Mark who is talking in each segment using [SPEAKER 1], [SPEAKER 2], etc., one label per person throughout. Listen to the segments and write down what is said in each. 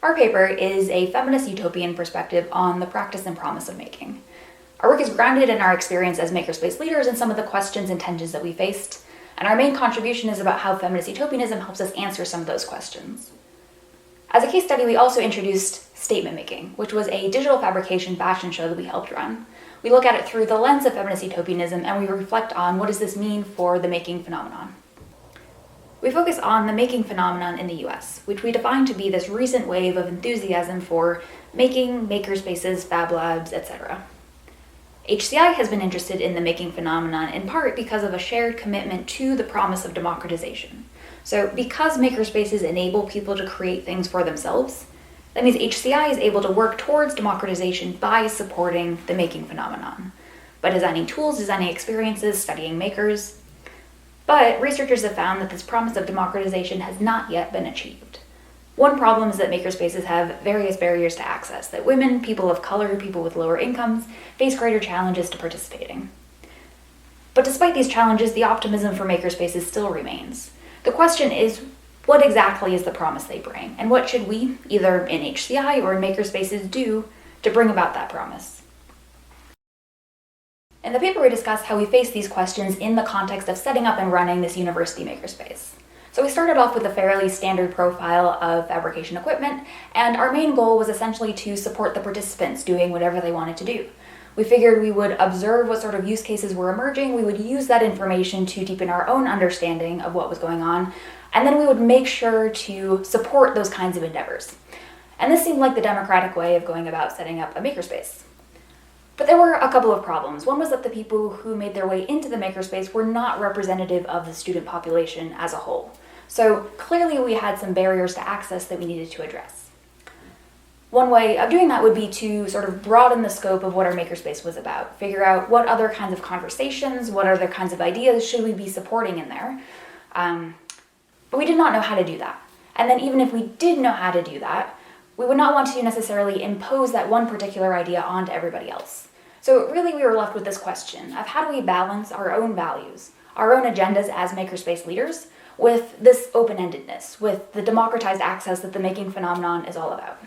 [SPEAKER 1] Our paper is a feminist utopian perspective on the practice and promise of making. Our work is grounded in our experience as makerspace leaders and some of the questions and tensions that we faced, and our main contribution is about how feminist utopianism helps us answer some of those questions. As a case study, we also introduced statement making, which was a digital fabrication fashion show that we helped run. We look at it through the lens of feminist utopianism, and we reflect on what does this mean for the making phenomenon. We focus on the making phenomenon in the US, which we define to be this recent wave of enthusiasm for making, makerspaces, fab labs, etc. HCI has been interested in the making phenomenon in part because of a shared commitment to the promise of democratization. So because makerspaces enable people to create things for themselves, that means HCI is able to work towards democratization by supporting the making phenomenon, by designing tools, designing experiences, studying makers. But researchers have found that this promise of democratization has not yet been achieved. One problem is that makerspaces have various barriers to access, that women, people of color, people with lower incomes face greater challenges to participating. But despite these challenges, the optimism for makerspaces still remains. The question is, what exactly is the promise they bring, and what should we, either in HCI or in makerspaces, do to bring about that promise? In the paper, we discuss how we face these questions in the context of setting up and running this university makerspace. So we started off with a fairly standard profile of fabrication equipment, and our main goal was essentially to support the participants doing whatever they wanted to do. We figured we would observe what sort of use cases were emerging, we would use that information to deepen our own understanding of what was going on, and then we would make sure to support those kinds of endeavors. And this seemed like the democratic way of going about setting up a makerspace. But there were a couple of problems. One was that the people who made their way into the makerspace were not representative of the student population as a whole. So clearly we had some barriers to access that we needed to address. One way of doing that would be to sort of broaden the scope of what our makerspace was about, figure out what other kinds of conversations, what other kinds of ideas should we be supporting in there. But we did not know how to do that. And then even if we did know how to do that, we would not want to necessarily impose that one particular idea onto everybody else. So really we were left with this question of how do we balance our own values, our own agendas as makerspace leaders, with this open-endedness, with the democratized access that the making phenomenon is all about.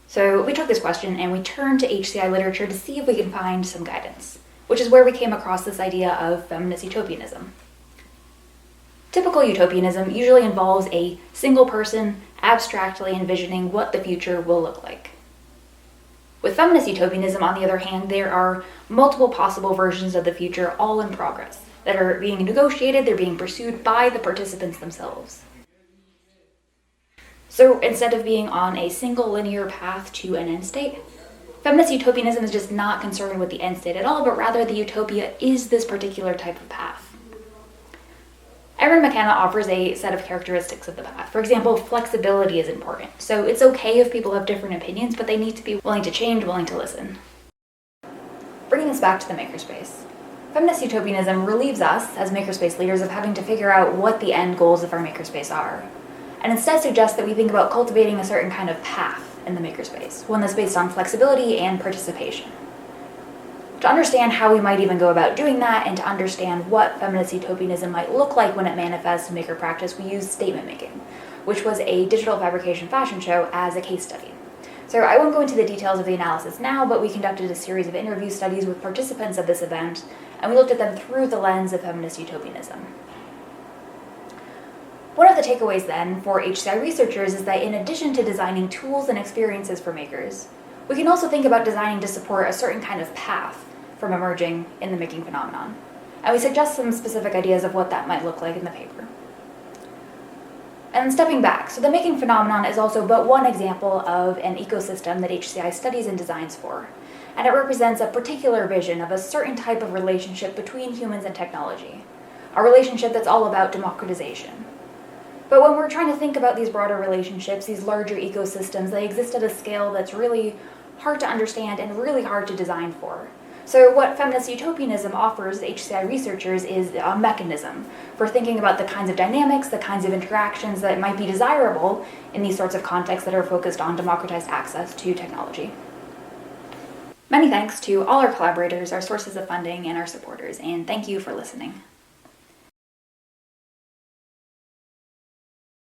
[SPEAKER 1] So we took this question and we turned to HCI literature to see if we can find some guidance, which is where we came across this idea of feminist utopianism. Typical utopianism usually involves a single person abstractly envisioning what the future will look like. With feminist utopianism, on the other hand, there are multiple possible versions of the future all in progress that are being negotiated, they're being pursued by the participants themselves. So instead of being on a single linear path to an end state, feminist utopianism is just not concerned with the end state at all, but rather the utopia is this particular type of path. Erin McKenna offers a set of characteristics of the path. For example, flexibility is important. So it's okay if people have different opinions, but they need to be willing to change, willing to listen. Bringing us back to the makerspace. Feminist utopianism relieves us, as makerspace leaders, of having to figure out what the end goals of our makerspace are, and instead suggests that we think about cultivating a certain kind of path in the makerspace, one that's based on flexibility and participation. To understand how we might even go about doing that, and to understand what feminist utopianism might look like when it manifests in maker practice, we used statement making, which was a digital fabrication fashion show, as a case study. So I won't go into the details of the analysis now, but we conducted a series of interview studies with participants of this event, and we looked at them through the lens of feminist utopianism. One of the takeaways then for HCI researchers is that in addition to designing tools and experiences for makers, we can also think about designing to support a certain kind of path from emerging in the making phenomenon. And we suggest some specific ideas of what that might look like in the paper. And stepping back, so the making phenomenon is also but one example of an ecosystem that HCI studies and designs for. And it represents a particular vision of a certain type of relationship between humans and technology, a relationship that's all about democratization. But when we're trying to think about these broader relationships, these larger ecosystems, they exist at a scale that's really hard to understand and really hard to design for. So what feminist utopianism offers HCI researchers is a mechanism for thinking about the kinds of dynamics, the kinds of interactions that might be desirable in these sorts of contexts that are focused on democratized access to technology. Many thanks to all our collaborators, our sources of funding, and our supporters, and thank you for listening.